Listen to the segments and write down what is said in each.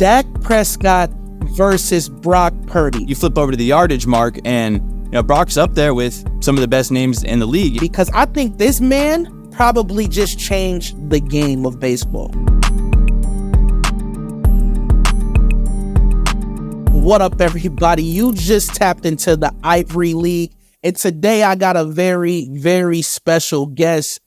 Dak Prescott versus Brock Purdy. You flip over to the yardage mark, and Brock's up there with some of the best names in the league. Because I think this man probably just changed the game of baseball. What up, everybody? You just tapped into the Ivory League, and today I got a very, very special guest.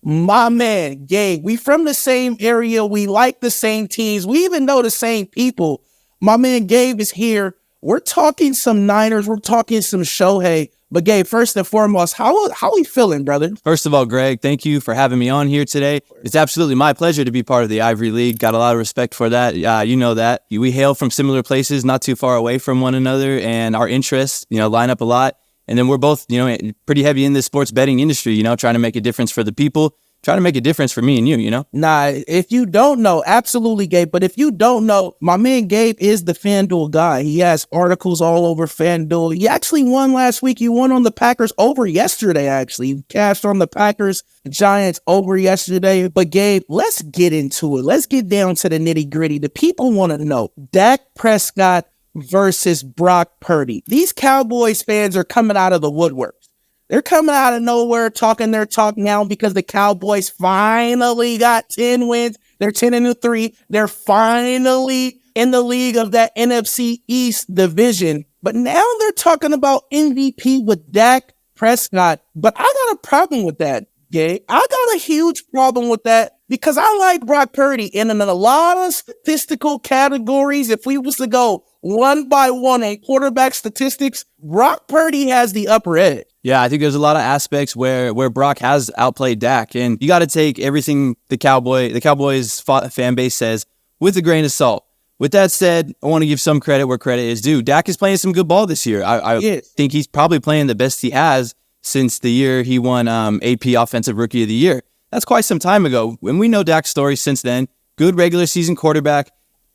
My man, Gabe. We from the same area. We like the same teams. We even know the same people. My man, Gabe, is here. We're talking some Niners. We're talking some Shohei. But Gabe, first and foremost, how we feeling, brother? First of all, Greg, thank you for having me on here today. It's absolutely my pleasure to be part of the Ivory League. Got a lot of respect for that. You know that. We hail from similar places, not too far away from one another, and our interests, line up a lot. And then we're both, pretty heavy in this sports betting industry, trying to make a difference for the people, trying to make a difference for me and you, Nah, if you don't know, absolutely, Gabe. But if you don't know, my man Gabe is the Fanduel guy. He has articles all over Fanduel. He actually won last week. He won on the Packers over yesterday, actually. He cashed on the Packers Giants over yesterday. But Gabe, let's get into it. Let's get down to the nitty gritty. The people want to know Dak Prescott versus Brock Purdy. These Cowboys fans are coming out of the woodwork. They're coming out of nowhere talking their talk now because the Cowboys finally got 10 wins. They're 10-3. They're finally in the league of that NFC East division. But now they're talking about MVP with Dak Prescott. But I got a problem with that, Gabe. I got a huge problem with that because I like Brock Purdy. And in a lot of statistical categories, if we was to go one by one in quarterback statistics, Brock Purdy has the upper edge. Yeah, I think there's a lot of aspects where Brock has outplayed Dak, and you got to take everything the Cowboys fan base says with a grain of salt. With that said, I want to give some credit where credit is due. Dak is playing some good ball this year. I think he's probably playing the best he has since the year he won AP Offensive Rookie of the Year. That's quite some time ago. And we know Dak's story since then. Good regular season quarterback.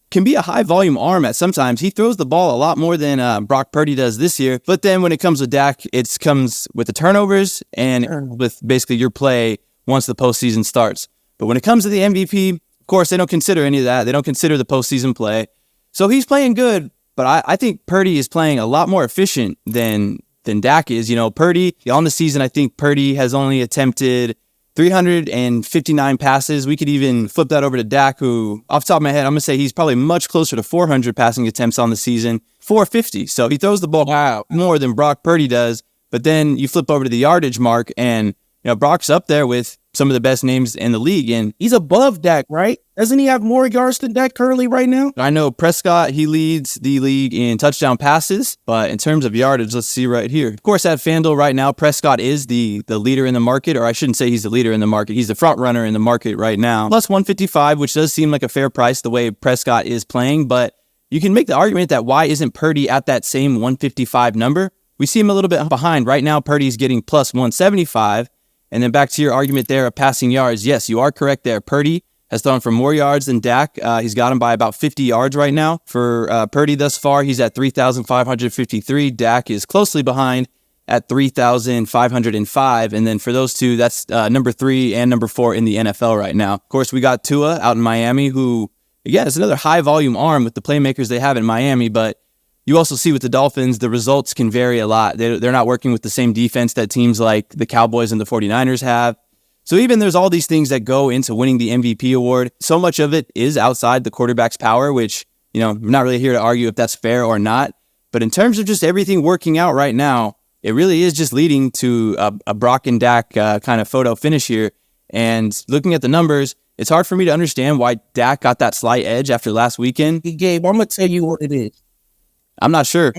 Can be a high-volume arm at sometimes. He throws the ball a lot more than Brock Purdy does this year. But then when it comes with Dak, it comes with the turnovers and with basically your play once the postseason starts. But when it comes to the MVP, of course, they don't consider any of that. They don't consider the postseason play. So he's playing good, but I think Purdy is playing a lot more efficient than Dak is. Purdy, on the season, I think Purdy has only attempted 359 passes. We could even flip that over to Dak, who, off the top of my head, I'm going to say he's probably much closer to 400 passing attempts on the season, 450. So he throws the ball more than Brock Purdy does. But then you flip over to the yardage mark, and Brock's up there with some of the best names in the league. And he's above Dak, right? Doesn't he have more yards than Dak currently right now? I know Prescott, he leads the league in touchdown passes, but in terms of yardage, let's see right here. Of course, at FanDuel right now, Prescott is the leader in the market, or I shouldn't say he's the leader in the market. He's the front runner in the market right now. Plus 155, which does seem like a fair price the way Prescott is playing, but you can make the argument that why isn't Purdy at that same 155 number? We see him a little bit behind. Right now, Purdy's getting plus 175. And then back to your argument there of passing yards. Yes, you are correct there. Purdy has thrown for more yards than Dak. He's got him by about 50 yards right now. For Purdy thus far, he's at 3,553. Dak is closely behind at 3,505. And then for those two, that's number 3 and number 4 in the NFL right now. Of course, we got Tua out in Miami, who, again, is another high-volume arm with the playmakers they have in Miami, but you also see with the Dolphins, the results can vary a lot. They're not working with the same defense that teams like the Cowboys and the 49ers have. So even there's all these things that go into winning the MVP award. So much of it is outside the quarterback's power, which, I'm not really here to argue if that's fair or not. But in terms of just everything working out right now, it really is just leading to a Brock and Dak kind of photo finish here. And looking at the numbers, it's hard for me to understand why Dak got that slight edge after last weekend. Gabe, I'm going to tell you what it is. I'm not sure.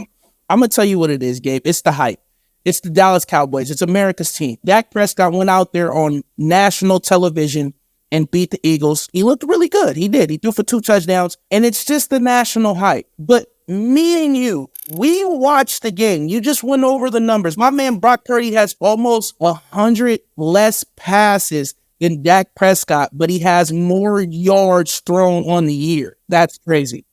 I'm going to tell you what it is, Gabe. It's the hype. It's the Dallas Cowboys. It's America's team. Dak Prescott went out there on national television and beat the Eagles. He looked really good. He did. He threw for 2 touchdowns, and it's just the national hype. But me and you, we watched the game. You just went over the numbers. My man Brock Purdy has almost 100 less passes than Dak Prescott, but he has more yards thrown on the year. That's crazy.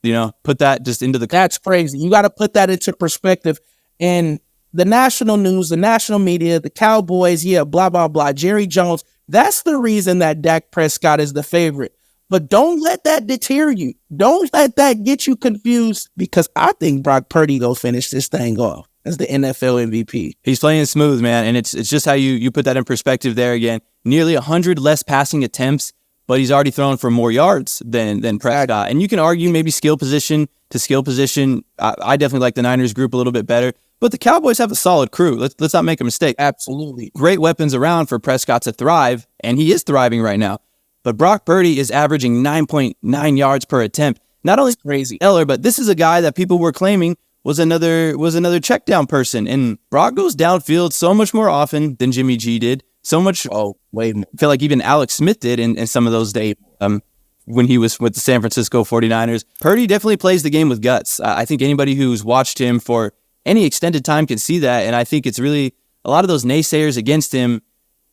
Put that just into the... That's crazy. You got to put that into perspective. And the national news, the national media, the Cowboys, blah, blah, blah, Jerry Jones, that's the reason that Dak Prescott is the favorite. But don't let that deter you. Don't let that get you confused, because I think Brock Purdy go finish this thing off as the NFL MVP. He's playing smooth, man, and it's just how you put that in perspective there again. Nearly 100 less passing attempts, but he's already thrown for more yards than Prescott. And you can argue maybe skill position to skill position. I definitely like the Niners group a little bit better, but the Cowboys have a solid crew. Let's not make a mistake. Absolutely. Great weapons around for Prescott to thrive, and he is thriving right now. But Brock Purdy is averaging 9.9 yards per attempt. Not only Crazy. Eller, but this is a guy that people were claiming was another check down person. And Brock goes downfield so much more often than Jimmy G did. So much, way more. I feel like even Alex Smith did in some of those days when he was with the San Francisco 49ers. Purdy definitely plays the game with guts. I think anybody who's watched him for any extended time can see that. And I think it's really a lot of those naysayers against him,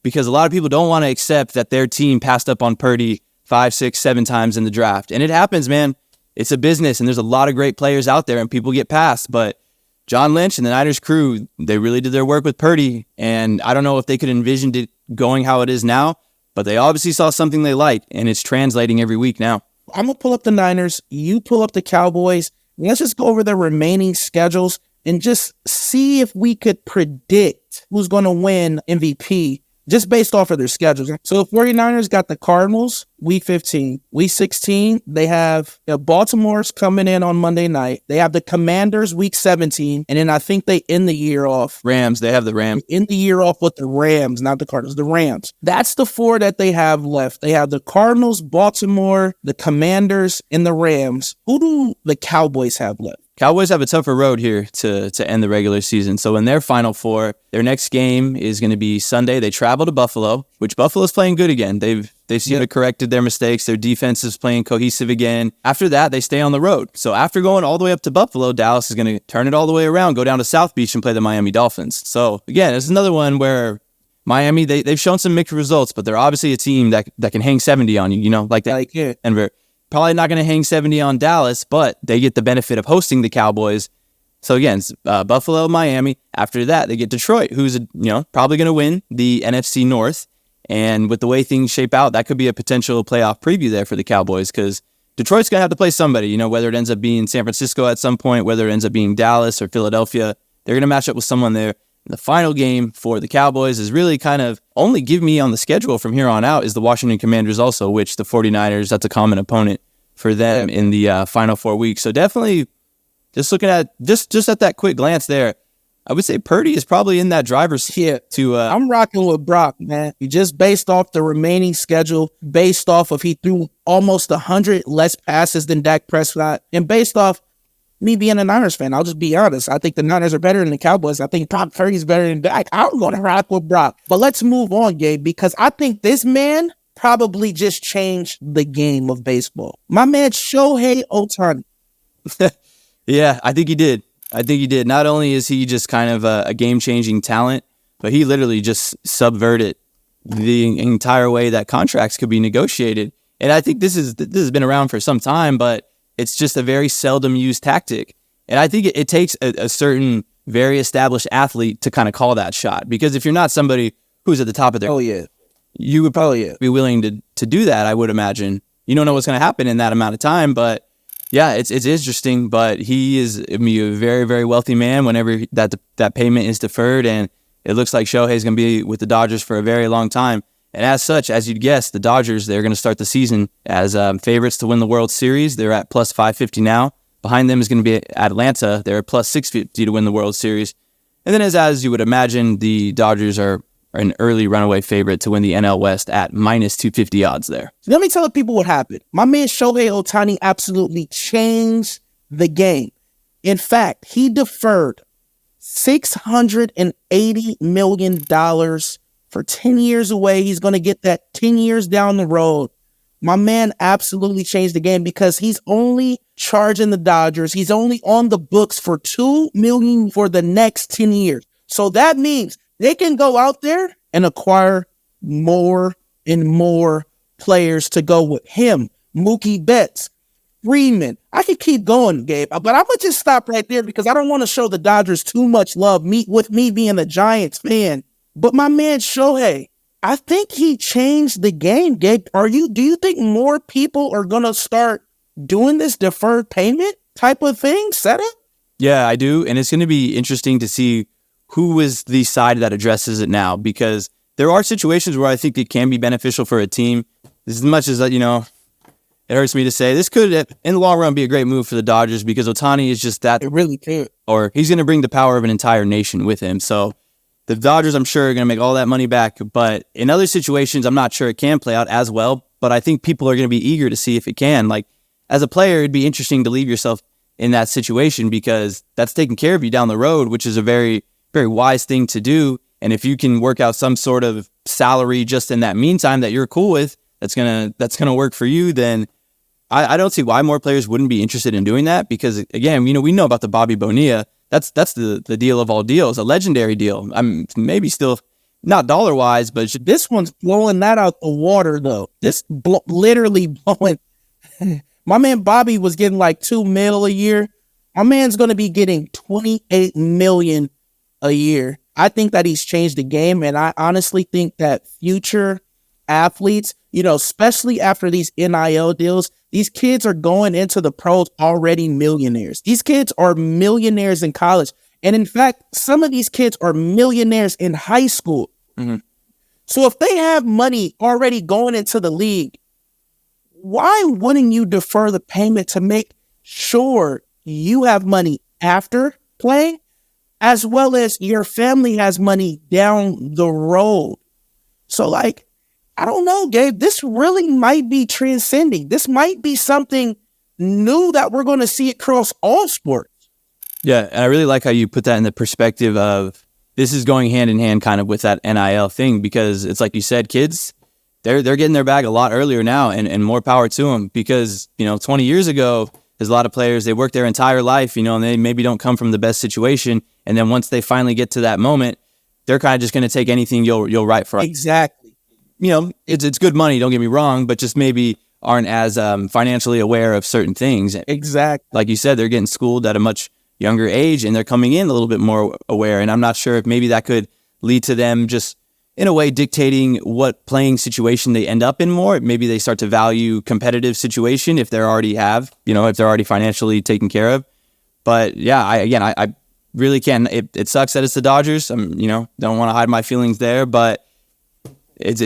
because a lot of people don't want to accept that their team passed up on Purdy 5, 6, 7 times in the draft. And it happens, man. It's a business, and there's a lot of great players out there, and people get passed. But John Lynch and the Niners crew, they really did their work with Purdy, and I don't know if they could envision it going how it is now, but they obviously saw something they liked, and it's translating every week now. I'm going to pull up the Niners. You pull up the Cowboys. Let's just go over the remaining schedules and just see if we could predict who's going to win MVP just based off of their schedules. So the 49ers got the Cardinals week 15. Week 16, they have Baltimore's coming in on Monday night. They have the Commanders week 17. And then I think they end the year off. Rams, they have the Rams. End the year off with the Rams, not the Cardinals, the Rams. That's the 4 that they have left. They have the Cardinals, Baltimore, the Commanders, and the Rams. Who do the Cowboys have left? Cowboys have a tougher road here to end the regular season. So in their final 4, their next game is going to be Sunday. They travel to Buffalo, which Buffalo's playing good again. They seem to have corrected their mistakes. Their defense is playing cohesive again. After that, they stay on the road. So after going all the way up to Buffalo, Dallas is going to turn it all the way around, go down to South Beach and play the Miami Dolphins. So again, it's another one where Miami, they've shown some mixed results, but they're obviously a team that can hang 70 on you, like that. Denver. Probably not going to hang 70 on Dallas, but they get the benefit of hosting the Cowboys. So again, Buffalo, Miami. After that, they get Detroit, who's probably going to win the NFC North. And with the way things shape out, that could be a potential playoff preview there for the Cowboys, because Detroit's going to have to play somebody. Whether it ends up being San Francisco at some point, whether it ends up being Dallas or Philadelphia, they're going to match up with someone there. The final game for the Cowboys is really kind of only give me on the schedule from here on out is the Washington Commanders also, which the 49ers, that's a common opponent for them in the final 4 weeks. So definitely just looking at just at that quick glance there, I would say Purdy is probably in that driver's seat to... I'm rocking with Brock, man. Just based off the remaining schedule, based off of he threw almost 100 less passes than Dak Prescott, and based off me being a Niners fan, I'll just be honest. I think the Niners are better than the Cowboys. I think Brock Purdy's better than Dak. I'm going to rock with Brock. But let's move on, Gabe, because I think this man probably just changed the game of baseball. My man, Shohei Ohtani. Yeah, I think he did. Not only is he just kind of a game-changing talent, but he literally just subverted the entire way that contracts could be negotiated. And I think this has been around for some time, but it's just a very seldom used tactic. And I think it takes a certain very established athlete to kind of call that shot. Because if you're not somebody who's at the top of their... you would probably be willing to do that, I would imagine. You don't know what's going to happen in that amount of time, but yeah, it's interesting. But he is a very, very wealthy man whenever that payment is deferred, and it looks like Shohei is going to be with the Dodgers for a very long time. And as such, as you'd guess, the Dodgers, they're going to start the season as favorites to win the World Series. They're at plus 550 now. Behind them is going to be Atlanta. They're at plus 650 to win the World Series. And then as you would imagine, the Dodgers are an early runaway favorite to win the NL West at minus 250 odds there. Let me tell the people what happened. My man Shohei Ohtani absolutely changed the game. In fact, he deferred $680 million for 10 years away. He's going to get that 10 years down the road. My man absolutely changed the game because he's only charging the Dodgers. He's only on the books for $2 million for the next 10 years. So that means they can go out there and acquire more and more players to go with him. Mookie Betts, Freeman. I could keep going, Gabe, but I'm going to just stop right there because I don't want to show the Dodgers too much love, with me being a Giants fan. But my man Shohei, I think he changed the game, Gabe. Do you think more people are gonna start doing this deferred payment type of thing setup? Yeah, I do. And it's going to be interesting to see who is the side that addresses it now, because there are situations where I think it can be beneficial for a team. As much as, it hurts me to say, this could, in the long run, be a great move for the Dodgers, because Ohtani is just that. It really could. Or he's going to bring the power of an entire nation with him. So the Dodgers, I'm sure, are going to make all that money back. But in other situations, I'm not sure it can play out as well. But I think people are going to be eager to see if it can. Like, as a player, it'd be interesting to leave yourself in that situation, because that's taking care of you down the road, which is a very, very wise thing to do. And if you can work out some sort of salary just in that meantime that you're cool with, that's gonna work for you, then I don't see why more players wouldn't be interested in doing that. Because again, we know about the Bobby Bonilla. That's the deal of all deals, a legendary deal. I'm maybe still not dollar wise, but this one's blowing that out the water though. Literally blowing. My man Bobby was getting like $2 million a year. My man's going to be getting $28 million a year. I think that he's changed the game, and I honestly think that future athletes, especially after these NIL deals, these kids are going into the pros already millionaires. These kids are millionaires in college, and in fact, some of these kids are millionaires in high school. Mm-hmm. So if they have money already going into the league, why wouldn't you defer the payment to make sure you have money after playing, as well as your family has money down the road? So, I don't know, Gabe, this really might be transcending. This might be something new that we're going to see across all sports. Yeah, and I really like how you put that in the perspective of this is going hand in hand kind of with that NIL thing, because it's like you said, kids, they're getting their bag a lot earlier now, and more power to them, because 20 years ago, there's a lot of players, they work their entire life, and they maybe don't come from the best situation, and then once they finally get to that moment, they're kind of just going to take anything you'll write for. Exactly. It's good money, don't get me wrong, but just maybe aren't as financially aware of certain things. Exactly. Like you said, they're getting schooled at a much younger age, and they're coming in a little bit more aware, and I'm not sure if maybe that could lead to them just in a way dictating what playing situation they end up in more. Maybe they start to value competitive situation if they're already if they're already financially taken care of. But yeah, I really can. It sucks that it's the Dodgers. Don't want to hide my feelings there, but it's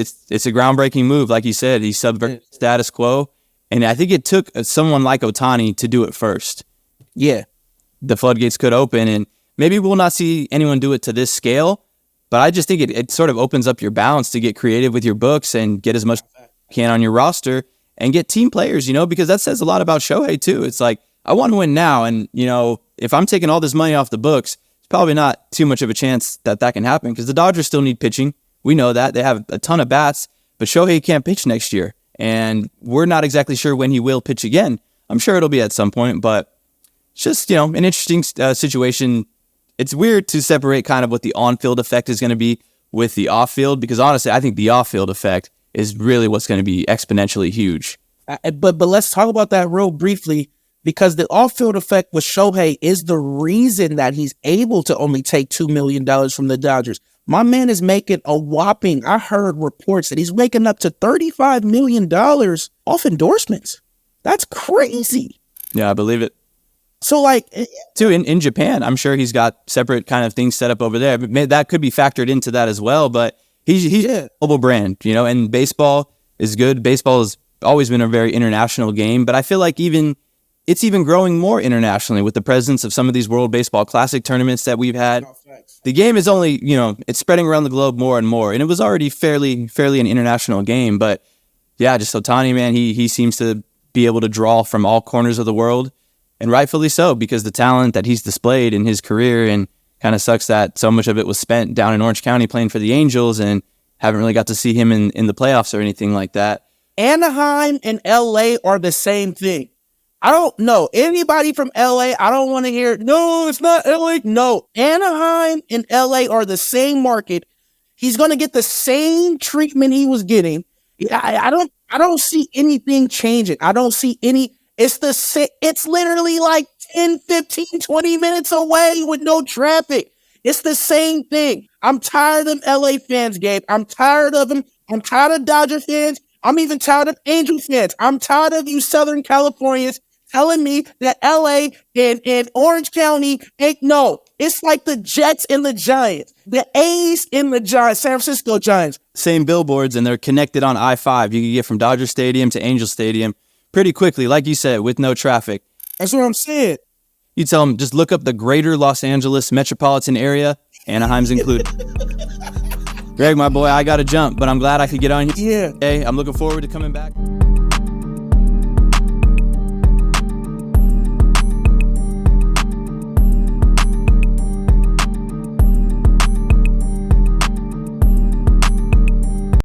a groundbreaking move. Like you said, he subverted status quo. And I think it took someone like Ohtani to do it first. Yeah. The floodgates could open, and maybe we'll not see anyone do it to this scale. But I just think it sort of opens up your bounds to get creative with your books and get as much as you can on your roster and get team players, because that says a lot about Shohei too. It's like, I want to win now. And, if I'm taking all this money off the books, it's probably not too much of a chance that can happen, because the Dodgers still need pitching. We know that. They have a ton of bats, but Shohei can't pitch next year. And we're not exactly sure when he will pitch again. I'm sure it'll be at some point, but it's just, an interesting situation. It's weird to separate kind of what the on-field effect is going to be with the off-field, because honestly, I think the off-field effect is really what's going to be exponentially huge. But let's talk about that real briefly, because the off-field effect with Shohei is the reason that he's able to only take $2 million from the Dodgers. My man is making a whopping, I heard reports that he's making up to $35 million off endorsements. That's crazy. Yeah, I believe it. So too, in Japan, I'm sure he's got separate kind of things set up over there. But that could be factored into that as well. But he's a global brand, and baseball is good. Baseball has always been a very international game, but I feel like it's even growing more internationally with the presence of some of these World Baseball Classic tournaments that we've had. The game is only, it's spreading around the globe more and more, and it was already fairly an international game. But yeah, just Ohtani, man, he seems to be able to draw from all corners of the world. And rightfully so, because the talent that he's displayed in his career, and kind of sucks that so much of it was spent down in Orange County playing for the Angels, and haven't really got to see him in the playoffs or anything like that. Anaheim and LA are the same thing. I don't know anybody from LA. I don't want to hear, no, it's not LA. No, Anaheim and LA are the same market. He's going to get the same treatment he was getting. I don't see anything changing. I don't see any. It's literally like 10, 15, 20 minutes away with no traffic. It's the same thing. I'm tired of LA fans, Gabe. I'm tired of them. I'm tired of Dodger fans. I'm even tired of Angel fans. I'm tired of you Southern Californians telling me that LA and Orange County ain't no. It's like the Jets and the Giants. The A's and the Giants, San Francisco Giants. Same billboards, and they're connected on I-5. You can get from Dodger Stadium to Angel Stadium pretty quickly, like you said, with no traffic. That's what I'm saying. You tell them, just look up the greater Los Angeles metropolitan area. Anaheim's included. Greg, my boy, I got to jump, but I'm glad I could get on here. Yeah. Hey, I'm looking forward to coming back.